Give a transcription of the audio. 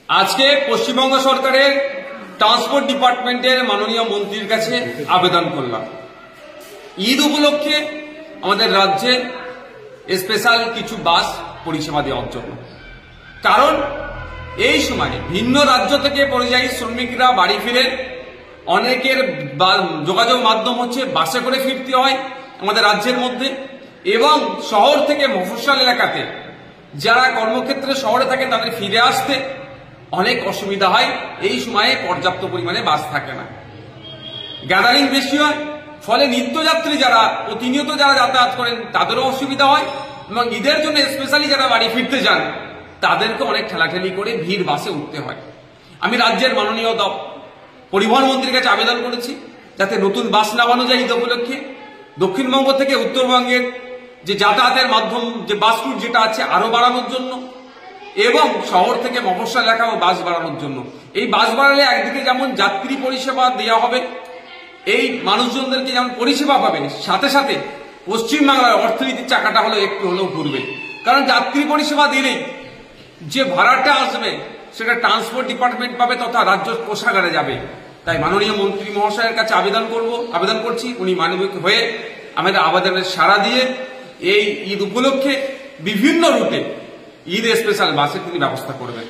আজকে পশ্চিমবঙ্গ সরকারের ট্রান্সপোর্ট ডিপার্টমেন্টের মাননীয় মন্ত্রীর কাছে আবেদন করলাম ঈদ উপলক্ষে আমাদের রাজ্যে স্পেশাল কিছু বাস পরিষেবা দেওয়ার জন্য। কারণ এই সময় ভিন্ন রাজ্য থেকে পরিযায়ী শ্রমিকরা বাড়ি ফিরে অনেকের যোগাযোগ মাধ্যম হচ্ছে বাসে করে ফিরতে হয় আমাদের রাজ্যের মধ্যে, এবং শহর থেকে মফস্বল এলাকাতে যারা কর্মক্ষেত্রে শহরে থাকেন তাদের ফিরে আসতে অনেক অসুবিধা হয়। এই সময়ে পর্যাপ্ত পরিমাণে বাস থাকে না, গ্যাদারিং বেশি হয়, ফলে নিত্যযাত্রী যারা প্রতিনিয়ত যারা যাতায়াত করেন তাদেরও অসুবিধা হয়, এবং ঈদের জন্য স্পেশালি যারা বাড়ি ফিরতে যান তাদেরকে অনেক ঠেলাঠেলি করে ভিড় বাসে উঠতে হয়। আমি রাজ্যের মাননীয় পরিবহন মন্ত্রীর কাছে আবেদন করেছি যাতে নতুন বাস নামানো যায় ঈদ উপলক্ষে, দক্ষিণবঙ্গ থেকে উত্তরবঙ্গের যে যাতায়াতের মাধ্যম যে বাস রুট যেটা আছে আরো বাড়ানোর জন্য, এবং শহর থেকে মফস্বল এলাকাও বাস বাড়ানোর জন্য। এই বাস বাড়ালে একদিকে যেমন যাত্রী পরিষেবা দেওয়া হবে, এই মানুষজনদেরকে যেমন পরিষেবা পাবে, সাথে সাথে পশ্চিমবাংলার অর্থনীতির চাকাটা হলো একটু হলেও ঘুরবে। কারণ যাত্রী পরিষেবা দিলেই যে ভাড়াটা আসবে সেটা ট্রান্সপোর্ট ডিপার্টমেন্ট পাবে তথা রাজ্য কোষাগারে যাবে। তাই মাননীয় মন্ত্রী মহাশয়ের কাছে আবেদন করছি উনি মানবিক হয়ে আমাদের আবেদনের সাড়া দিয়ে এই ঈদ উপলক্ষে বিভিন্ন রুটে ঈদ স্পেশাল বাসের তিনি ব্যবস্থা করবেন।